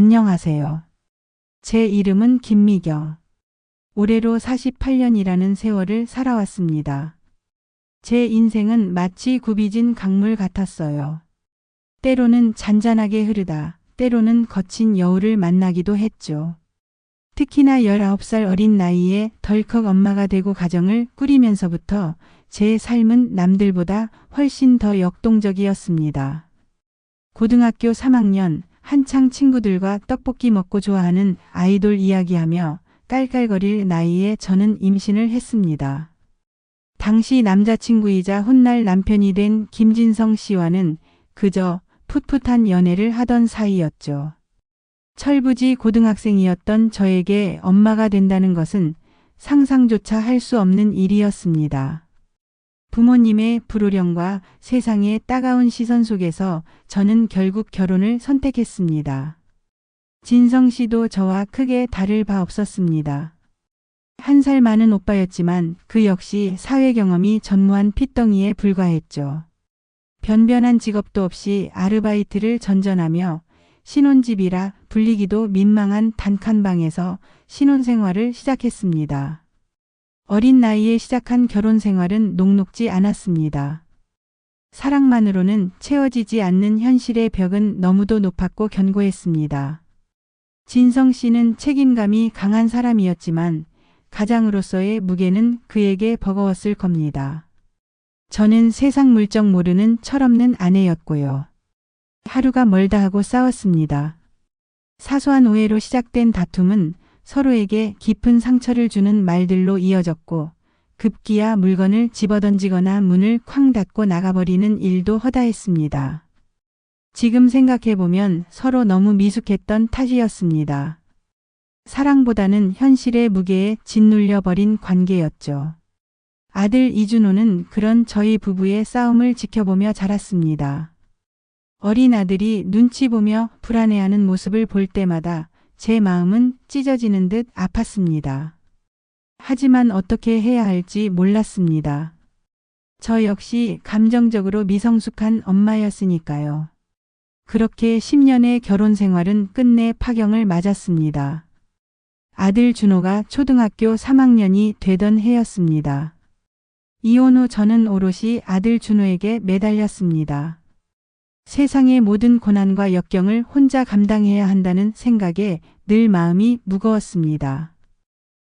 안녕하세요. 제 이름은 김미경. 올해로 48년이라는 세월을 살아왔습니다. 제 인생은 마치 굽이진 강물 같았어요. 때로는 잔잔하게 흐르다, 때로는 거친 여울을 만나기도 했죠. 특히나 19살 어린 나이에 덜컥 엄마가 되고 가정을 꾸리면서부터 제 삶은 남들보다 훨씬 더 역동적이었습니다. 고등학교 3학년, 한창 친구들과 떡볶이 먹고 좋아하는 아이돌 이야기하며 깔깔거릴 나이에 저는 임신을 했습니다. 당시 남자친구이자 훗날 남편이 된 김진성 씨와는 그저 풋풋한 연애를 하던 사이였죠. 철부지 고등학생이었던 저에게 엄마가 된다는 것은 상상조차 할 수 없는 일이었습니다. 부모님의 불호령과 세상의 따가운 시선 속에서 저는 결국 결혼을 선택했습니다. 진성 씨도 저와 크게 다를 바 없었습니다. 1살 많은 오빠였지만 그 역시 사회 경험이 전무한 핏덩이에 불과했죠. 변변한 직업도 없이 아르바이트를 전전하며 신혼집이라 불리기도 민망한 단칸방에서 신혼생활을 시작했습니다. 어린 나이에 시작한 결혼 생활은 녹록지 않았습니다. 사랑만으로는 채워지지 않는 현실의 벽은 너무도 높았고 견고했습니다. 진성 씨는 책임감이 강한 사람이었지만 가장으로서의 무게는 그에게 버거웠을 겁니다. 저는 세상 물정 모르는 철없는 아내였고요. 하루가 멀다 하고 싸웠습니다. 사소한 오해로 시작된 다툼은 서로에게 깊은 상처를 주는 말들로 이어졌고 급기야 물건을 집어던지거나 문을 쾅 닫고 나가버리는 일도 허다했습니다. 지금 생각해보면 서로 너무 미숙했던 탓이었습니다. 사랑보다는 현실의 무게에 짓눌려 버린 관계였죠. 아들 이준호는 그런 저희 부부의 싸움을 지켜보며 자랐습니다. 어린 아들이 눈치 보며 불안해하는 모습을 볼 때마다 제 마음은 찢어지는 듯 아팠습니다. 하지만 어떻게 해야 할지 몰랐습니다. 저 역시 감정적으로 미성숙한 엄마였으니까요. 그렇게 10년의 결혼 생활은 끝내 파경을 맞았습니다. 아들 준호가 초등학교 3학년이 되던 해였습니다. 이혼 후 저는 오롯이 아들 준호에게 매달렸습니다. 세상의 모든 고난과 역경을 혼자 감당해야 한다는 생각에 늘 마음이 무거웠습니다.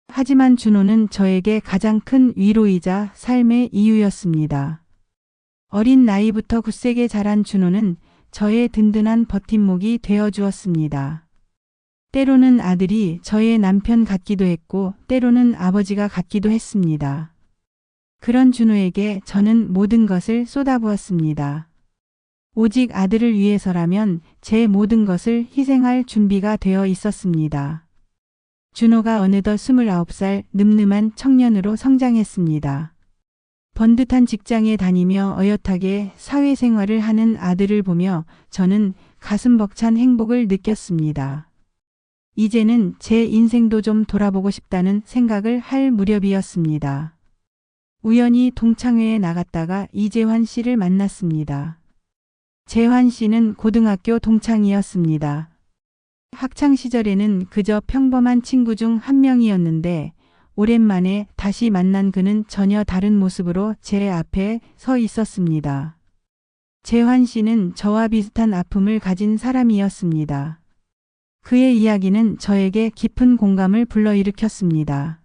하지만 준호는 저에게 가장 큰 위로이자 삶의 이유였습니다. 어린 나이부터 굳세게 자란 준호는 저의 든든한 버팀목이 되어 주었습니다. 때로는 아들이 저의 남편 같기도 했고 때로는 아버지가 같기도 했습니다. 그런 준호에게 저는 모든 것을 쏟아부었습니다. 오직 아들을 위해서라면 제 모든 것을 희생할 준비가 되어 있었습니다. 준호가 어느덧 29살 늠름한 청년으로 성장했습니다. 번듯한 직장에 다니며 어엿하게 사회생활을 하는 아들을 보며 저는 가슴 벅찬 행복을 느꼈습니다. 이제는 제 인생도 좀 돌아보고 싶다는 생각을 할 무렵이었습니다. 우연히 동창회에 나갔다가 이재환 씨를 만났습니다. 재환 씨는 고등학교 동창이었습니다. 학창 시절에는 그저 평범한 친구 중 한 명이었는데 오랜만에 다시 만난 그는 전혀 다른 모습으로 제 앞에 서 있었습니다. 재환 씨는 저와 비슷한 아픔을 가진 사람이었습니다. 그의 이야기는 저에게 깊은 공감을 불러일으켰습니다.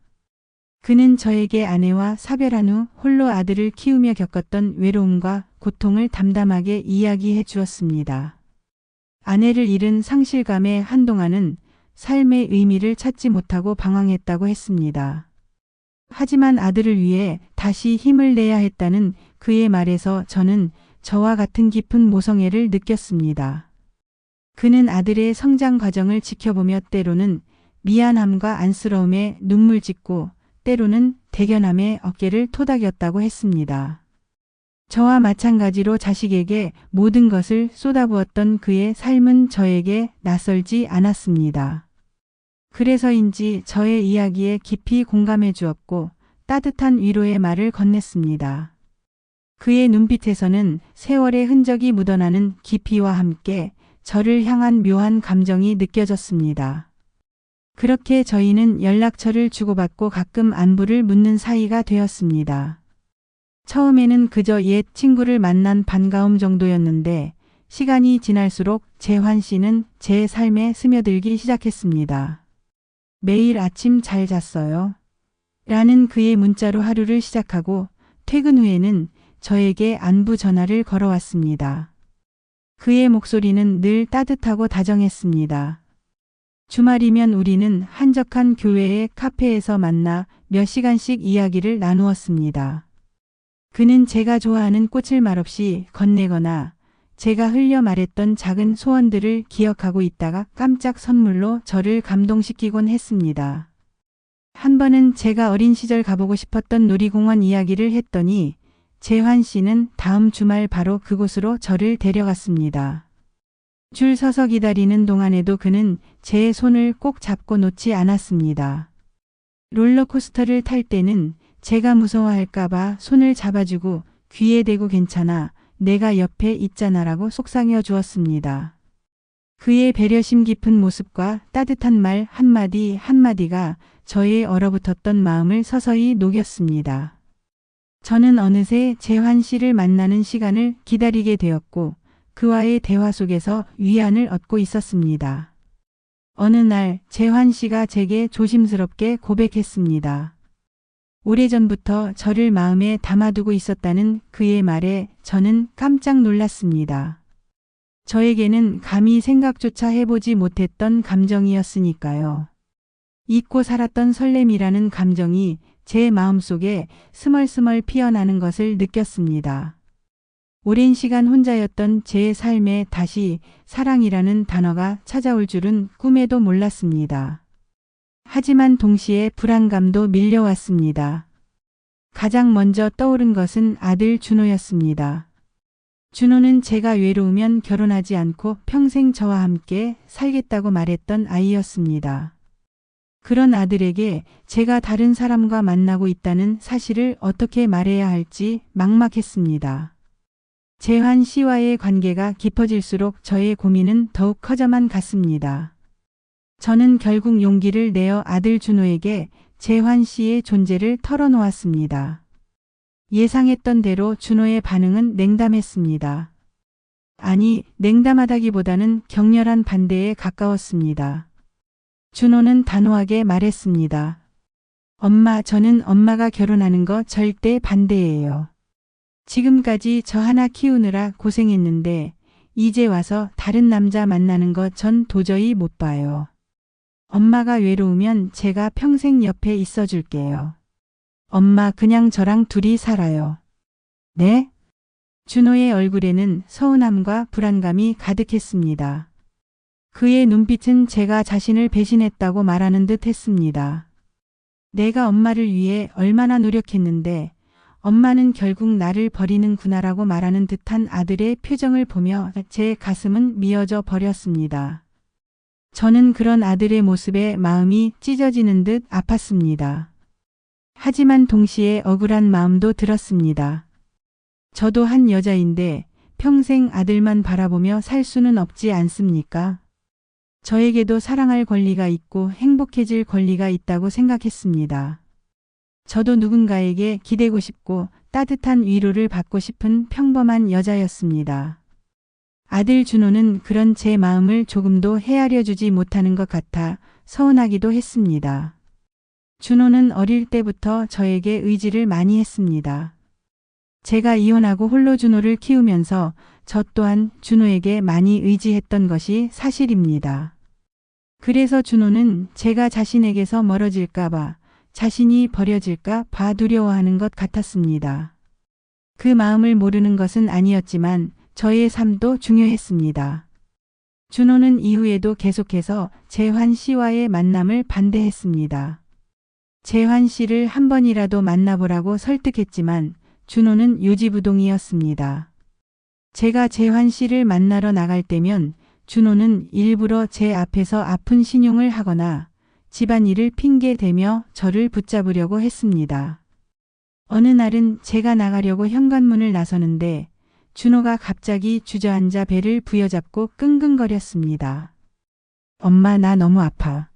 그는 저에게 아내와 사별한 후 홀로 아들을 키우며 겪었던 외로움과 고통을 담담하게 이야기해 주었습니다. 아내를 잃은 상실감에 한동안은 삶의 의미를 찾지 못하고 방황했다고 했습니다. 하지만 아들을 위해 다시 힘을 내야 했다는 그의 말에서 저는 저와 같은 깊은 모성애를 느꼈습니다. 그는 아들의 성장 과정을 지켜보며 때로는 미안함과 안쓰러움에 눈물 짓고 때로는 대견함에 어깨를 토닥였다고 했습니다. 저와 마찬가지로 자식에게 모든 것을 쏟아부었던 그의 삶은 저에게 낯설지 않았습니다. 그래서인지 저의 이야기에 깊이 공감해 주었고 따뜻한 위로의 말을 건넸습니다. 그의 눈빛에서는 세월의 흔적이 묻어나는 깊이와 함께 저를 향한 묘한 감정이 느껴졌습니다. 그렇게 저희는 연락처를 주고받고 가끔 안부를 묻는 사이가 되었습니다. 처음에는 그저 옛 친구를 만난 반가움 정도였는데 시간이 지날수록 재환 씨는 제 삶에 스며들기 시작했습니다. 매일 아침 잘 잤어요? 라는 그의 문자로 하루를 시작하고 퇴근 후에는 저에게 안부 전화를 걸어왔습니다. 그의 목소리는 늘 따뜻하고 다정했습니다. 주말이면 우리는 한적한 교회의 카페에서 만나 몇 시간씩 이야기를 나누었습니다. 그는 제가 좋아하는 꽃을 말없이 건네거나 제가 흘려 말했던 작은 소원들을 기억하고 있다가 깜짝 선물로 저를 감동시키곤 했습니다. 한 번은 제가 어린 시절 가보고 싶었던 놀이공원 이야기를 했더니 재환 씨는 다음 주말 바로 그곳으로 저를 데려갔습니다. 줄 서서 기다리는 동안에도 그는 제 손을 꼭 잡고 놓지 않았습니다. 롤러코스터를 탈 때는 제가 무서워할까봐 손을 잡아주고 귀에 대고 괜찮아, 내가 옆에 있잖아라고 속삭여 주었습니다. 그의 배려심 깊은 모습과 따뜻한 말 한마디 한마디가 저의 얼어붙었던 마음을 서서히 녹였습니다. 저는 어느새 재환 씨를 만나는 시간을 기다리게 되었고 그와의 대화 속에서 위안을 얻고 있었습니다. 어느 날 재환 씨가 제게 조심스럽게 고백했습니다. 오래전부터 저를 마음에 담아두고 있었다는 그의 말에 저는 깜짝 놀랐습니다. 저에게는 감히 생각조차 해보지 못했던 감정이었으니까요. 잊고 살았던 설렘이라는 감정이 제 마음속에 스멀스멀 피어나는 것을 느꼈습니다. 오랜 시간 혼자였던 제 삶에 다시 사랑이라는 단어가 찾아올 줄은 꿈에도 몰랐습니다. 하지만 동시에 불안감도 밀려왔습니다. 가장 먼저 떠오른 것은 아들 준호였습니다. 준호는 제가 외로우면 결혼하지 않고 평생 저와 함께 살겠다고 말했던 아이였습니다. 그런 아들에게 제가 다른 사람과 만나고 있다는 사실을 어떻게 말해야 할지 막막했습니다. 재환 씨와의 관계가 깊어질수록 저의 고민은 더욱 커져만 갔습니다. 저는 결국 용기를 내어 아들 준호에게 재환 씨의 존재를 털어놓았습니다. 예상했던 대로 준호의 반응은 냉담했습니다. 아니, 냉담하다기보다는 격렬한 반대에 가까웠습니다. 준호는 단호하게 말했습니다. 엄마, 저는 엄마가 결혼하는 거 절대 반대예요. 지금까지 저 하나 키우느라 고생했는데 이제 와서 다른 남자 만나는 거 전 도저히 못 봐요. 엄마가 외로우면 제가 평생 옆에 있어 줄게요. 엄마, 그냥 저랑 둘이 살아요. 네? 준호의 얼굴에는 서운함과 불안감이 가득했습니다. 그의 눈빛은 제가 자신을 배신했다고 말하는 듯 했습니다. 내가 엄마를 위해 얼마나 노력했는데 엄마는 결국 나를 버리는구나라고 말하는 듯한 아들의 표정을 보며 제 가슴은 미어져 버렸습니다. 저는 그런 아들의 모습에 마음이 찢어지는 듯 아팠습니다. 하지만 동시에 억울한 마음도 들었습니다. 저도 한 여자인데 평생 아들만 바라보며 살 수는 없지 않습니까? 저에게도 사랑할 권리가 있고 행복해질 권리가 있다고 생각했습니다. 저도 누군가에게 기대고 싶고 따뜻한 위로를 받고 싶은 평범한 여자였습니다. 아들 준호는 그런 제 마음을 조금도 헤아려 주지 못하는 것 같아 서운하기도 했습니다. 준호는 어릴 때부터 저에게 의지를 많이 했습니다. 제가 이혼하고 홀로 준호를 키우면서 저 또한 준호에게 많이 의지했던 것이 사실입니다. 그래서 준호는 제가 자신에게서 멀어질까봐, 자신이 버려질까 봐 두려워하는 것 같았습니다. 그 마음을 모르는 것은 아니었지만 저의 삶도 중요했습니다. 준호는 이후에도 계속해서 재환 씨와의 만남을 반대했습니다. 재환 씨를 한 번이라도 만나보라고 설득했지만 준호는 요지부동이었습니다. 제가 재환 씨를 만나러 나갈 때면 준호는 일부러 제 앞에서 아픈 신용을 하거나 집안일을 핑계대며 저를 붙잡으려고 했습니다. 어느 날은 제가 나가려고 현관문을 나서는데 준호가 갑자기 주저앉아 배를 부여잡고 끙끙거렸습니다. 엄마, 나 너무 아파.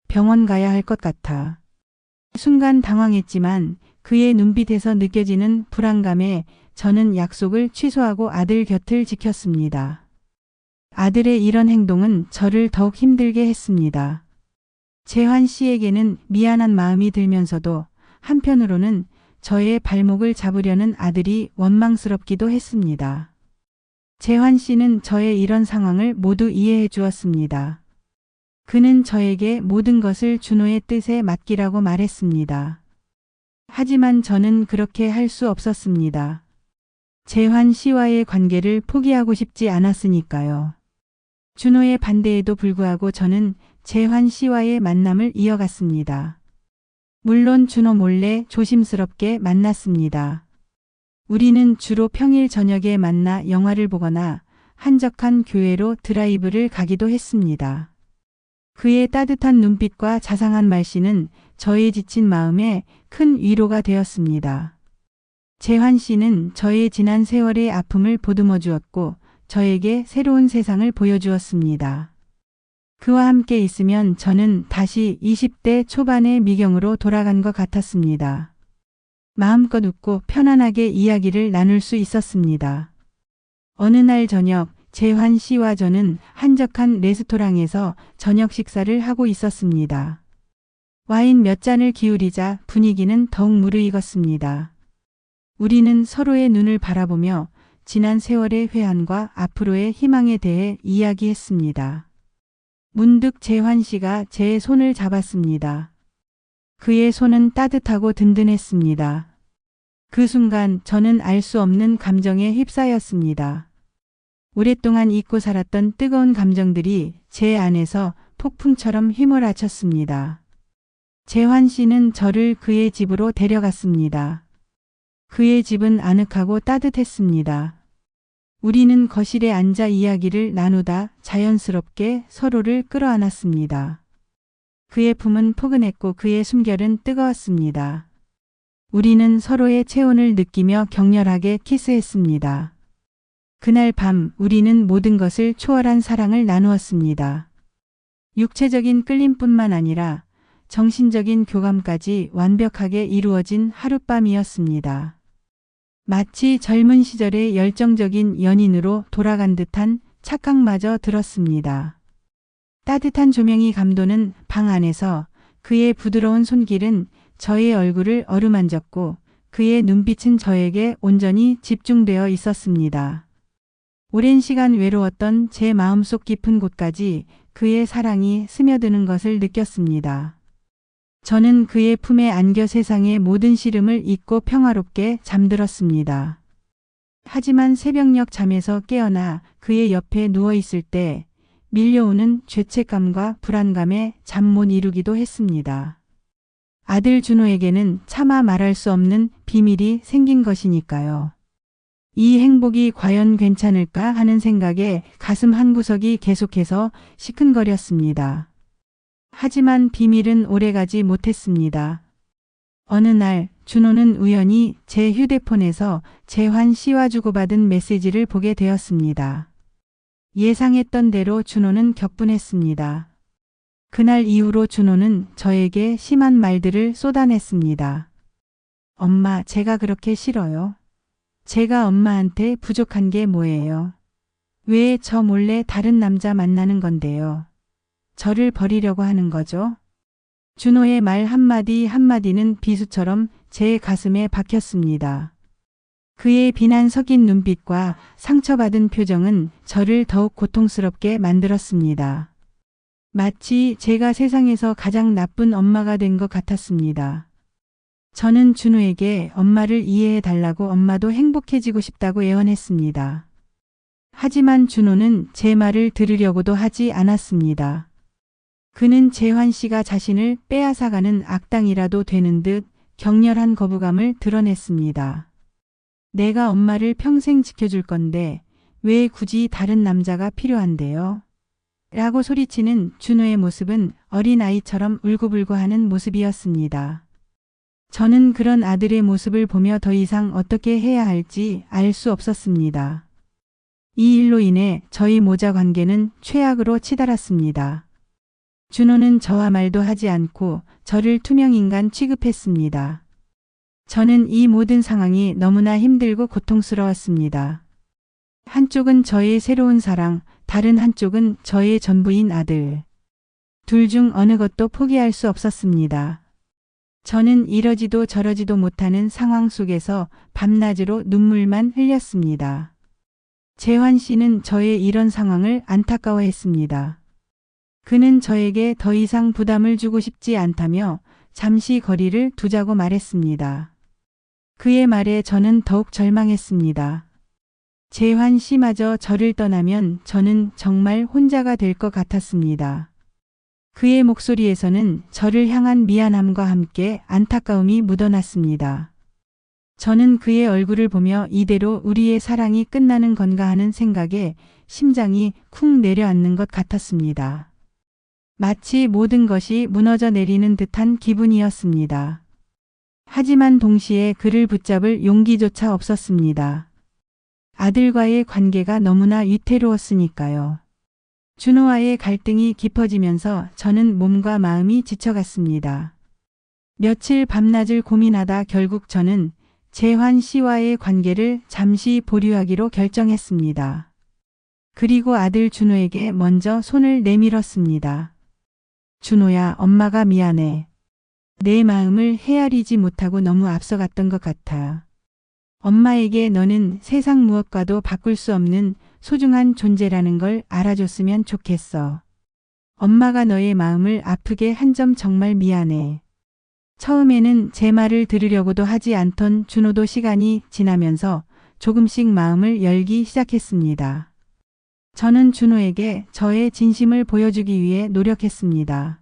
병원 가야 할 것 같아. 순간 당황했지만 그의 눈빛에서 느껴지는 불안감에 저는 약속을 취소하고 아들 곁을 지켰습니다. 아들의 이런 행동은 저를 더욱 힘들게 했습니다. 재환 씨에게는 미안한 마음이 들면서도 한편으로는 저의 발목을 잡으려는 아들이 원망스럽기도 했습니다. 재환 씨는 저의 이런 상황을 모두 이해해 주었습니다. 그는 저에게 모든 것을 준호의 뜻에 맡기라고 말했습니다. 하지만 저는 그렇게 할 수 없었습니다. 재환 씨와의 관계를 포기하고 싶지 않았으니까요. 준호의 반대에도 불구하고 저는 재환 씨와의 만남을 이어갔습니다. 물론 준호 몰래 조심스럽게 만났습니다. 우리는 주로 평일 저녁에 만나 영화를 보거나 한적한 교외로 드라이브를 가기도 했습니다. 그의 따뜻한 눈빛과 자상한 말씨는 저의 지친 마음에 큰 위로가 되었습니다. 재환 씨는 저의 지난 세월의 아픔을 보듬어 주었고 저에게 새로운 세상을 보여주었습니다. 그와 함께 있으면 저는 다시 20대 초반의 미경으로 돌아간 것 같았습니다. 마음껏 웃고 편안하게 이야기를 나눌 수 있었습니다. 어느 날 저녁 재환 씨와 저는 한적한 레스토랑에서 저녁 식사를 하고 있었습니다. 와인 몇 잔을 기울이자 분위기는 더욱 무르익었습니다. 우리는 서로의 눈을 바라보며 지난 세월의 회한과 앞으로의 희망에 대해 이야기했습니다. 문득 재환 씨가 제 손을 잡았습니다. 그의 손은 따뜻하고 든든했습니다. 그 순간 저는 알 수 없는 감정에 휩싸였습니다. 오랫동안 잊고 살았던 뜨거운 감정들이 제 안에서 폭풍처럼 휘몰아쳤습니다. 재환 씨는 저를 그의 집으로 데려갔습니다. 그의 집은 아늑하고 따뜻했습니다. 우리는 거실에 앉아 이야기를 나누다 자연스럽게 서로를 끌어안았습니다. 그의 품은 포근했고 그의 숨결은 뜨거웠습니다. 우리는 서로의 체온을 느끼며 격렬하게 키스했습니다. 그날 밤 우리는 모든 것을 초월한 사랑을 나누었습니다. 육체적인 끌림뿐만 아니라 정신적인 교감까지 완벽하게 이루어진 하룻밤이었습니다. 마치 젊은 시절의 열정적인 연인으로 돌아간 듯한 착각마저 들었습니다. 따뜻한 조명이 감도는 방 안에서 그의 부드러운 손길은 저의 얼굴을 어루만졌고 그의 눈빛은 저에게 온전히 집중되어 있었습니다. 오랜 시간 외로웠던 제 마음속 깊은 곳까지 그의 사랑이 스며드는 것을 느꼈습니다. 저는 그의 품에 안겨 세상의 모든 시름을 잊고 평화롭게 잠들었습니다. 하지만 새벽녘 잠에서 깨어나 그의 옆에 누워 있을 때 밀려오는 죄책감과 불안감에 잠 못 이루기도 했습니다. 아들 준호에게는 차마 말할 수 없는 비밀이 생긴 것이니까요. 이 행복이 과연 괜찮을까 하는 생각에 가슴 한구석이 계속해서 시큰거렸습니다. 하지만 비밀은 오래가지 못했습니다. 어느 날 준호는 우연히 제 휴대폰에서 재환 씨와 주고받은 메시지를 보게 되었습니다. 예상했던 대로 준호는 격분했습니다. 그날 이후로 준호는 저에게 심한 말들을 쏟아냈습니다. 엄마, 제가 그렇게 싫어요. 제가 엄마한테 부족한 게 뭐예요? 왜 저 몰래 다른 남자 만나는 건데요? 저를 버리려고 하는 거죠? 준호의 말 한마디 한마디는 비수처럼 제 가슴에 박혔습니다. 그의 비난 섞인 눈빛과 상처받은 표정은 저를 더욱 고통스럽게 만들었습니다. 마치 제가 세상에서 가장 나쁜 엄마가 된 것 같았습니다. 저는 준호에게 엄마를 이해해 달라고 엄마도 행복해지고 싶다고 애원했습니다. 하지만 준호는 제 말을 들으려고도 하지 않았습니다. 그는 재환 씨가 자신을 빼앗아가는 악당이라도 되는 듯 격렬한 거부감을 드러냈습니다. 내가 엄마를 평생 지켜줄 건데 왜 굳이 다른 남자가 필요한데요? 라고 소리치는 준호의 모습은 어린아이처럼 울고불고하는 모습이었습니다. 저는 그런 아들의 모습을 보며 더 이상 어떻게 해야 할지 알 수 없었습니다. 이 일로 인해 저희 모자 관계는 최악으로 치달았습니다. 준호는 저와 말도 하지 않고 저를 투명인간 취급했습니다. 저는 이 모든 상황이 너무나 힘들고 고통스러웠습니다. 한쪽은 저의 새로운 사랑, 다른 한쪽은 저의 전부인 아들. 둘 중 어느 것도 포기할 수 없었습니다. 저는 이러지도 저러지도 못하는 상황 속에서 밤낮으로 눈물만 흘렸습니다. 재환 씨는 저의 이런 상황을 안타까워했습니다. 그는 저에게 더 이상 부담을 주고 싶지 않다며 잠시 거리를 두자고 말했습니다. 그의 말에 저는 더욱 절망했습니다. 재환 씨마저 저를 떠나면 저는 정말 혼자가 될 것 같았습니다. 그의 목소리에서는 저를 향한 미안함과 함께 안타까움이 묻어났습니다. 저는 그의 얼굴을 보며 이대로 우리의 사랑이 끝나는 건가 하는 생각에 심장이 쿵 내려앉는 것 같았습니다. 마치 모든 것이 무너져 내리는 듯한 기분이었습니다. 하지만 동시에 그를 붙잡을 용기조차 없었습니다. 아들과의 관계가 너무나 위태로웠으니까요. 준호와의 갈등이 깊어지면서 저는 몸과 마음이 지쳐갔습니다. 며칠 밤낮을 고민하다 결국 저는 재환 씨와의 관계를 잠시 보류하기로 결정했습니다. 그리고 아들 준호에게 먼저 손을 내밀었습니다. 준호야, 엄마가 미안해. 내 마음을 헤아리지 못하고 너무 앞서갔던 것 같아. 엄마에게 너는 세상 무엇과도 바꿀 수 없는 소중한 존재라는 걸 알아줬으면 좋겠어. 엄마가 너의 마음을 아프게 한 점 정말 미안해. 처음에는 제 말을 들으려고도 하지 않던 준호도 시간이 지나면서 조금씩 마음을 열기 시작했습니다. 저는 준호에게 저의 진심을 보여주기 위해 노력했습니다.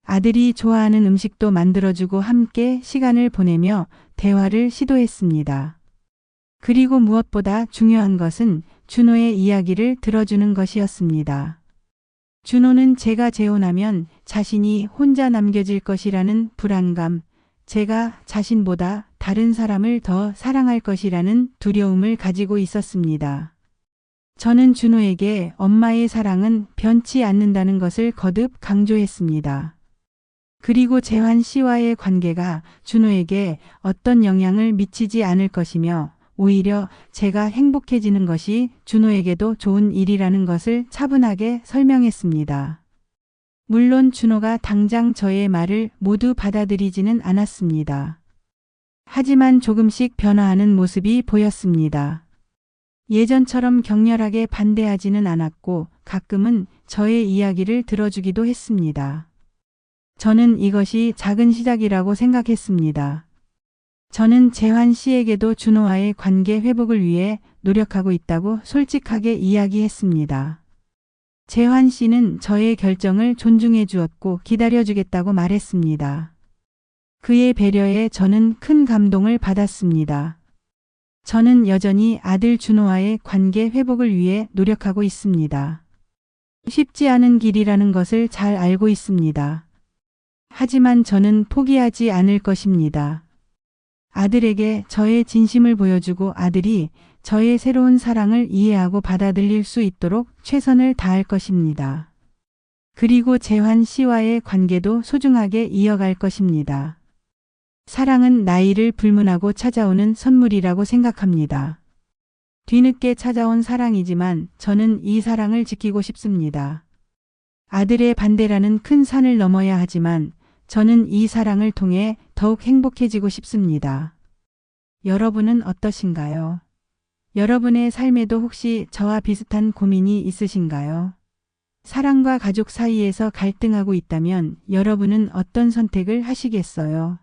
아들이 좋아하는 음식도 만들어주고 함께 시간을 보내며 대화를 시도했습니다. 그리고 무엇보다 중요한 것은 준호의 이야기를 들어주는 것이었습니다. 준호는 제가 재혼하면 자신이 혼자 남겨질 것이라는 불안감, 제가 자신보다 다른 사람을 더 사랑할 것이라는 두려움을 가지고 있었습니다. 저는 준호에게 엄마의 사랑은 변치 않는다는 것을 거듭 강조했습니다. 그리고 재환 씨와의 관계가 준호에게 어떤 영향을 미치지 않을 것이며 오히려 제가 행복해지는 것이 준호에게도 좋은 일이라는 것을 차분하게 설명했습니다. 물론 준호가 당장 저의 말을 모두 받아들이지는 않았습니다. 하지만 조금씩 변화하는 모습이 보였습니다. 예전처럼 격렬하게 반대하지는 않았고 가끔은 저의 이야기를 들어주기도 했습니다. 저는 이것이 작은 시작이라고 생각했습니다. 저는 재환 씨에게도 준호와의 관계 회복을 위해 노력하고 있다고 솔직하게 이야기했습니다. 재환 씨는 저의 결정을 존중해 주었고 기다려 주겠다고 말했습니다. 그의 배려에 저는 큰 감동을 받았습니다. 저는 여전히 아들 준호와의 관계 회복을 위해 노력하고 있습니다. 쉽지 않은 길이라는 것을 잘 알고 있습니다. 하지만 저는 포기하지 않을 것입니다. 아들에게 저의 진심을 보여주고 아들이 저의 새로운 사랑을 이해하고 받아들일 수 있도록 최선을 다할 것입니다. 그리고 재환 씨와의 관계도 소중하게 이어갈 것입니다. 사랑은 나이를 불문하고 찾아오는 선물이라고 생각합니다. 뒤늦게 찾아온 사랑이지만 저는 이 사랑을 지키고 싶습니다. 아들의 반대라는 큰 산을 넘어야 하지만 저는 이 사랑을 통해 더욱 행복해지고 싶습니다. 여러분은 어떠신가요? 여러분의 삶에도 혹시 저와 비슷한 고민이 있으신가요? 사랑과 가족 사이에서 갈등하고 있다면 여러분은 어떤 선택을 하시겠어요?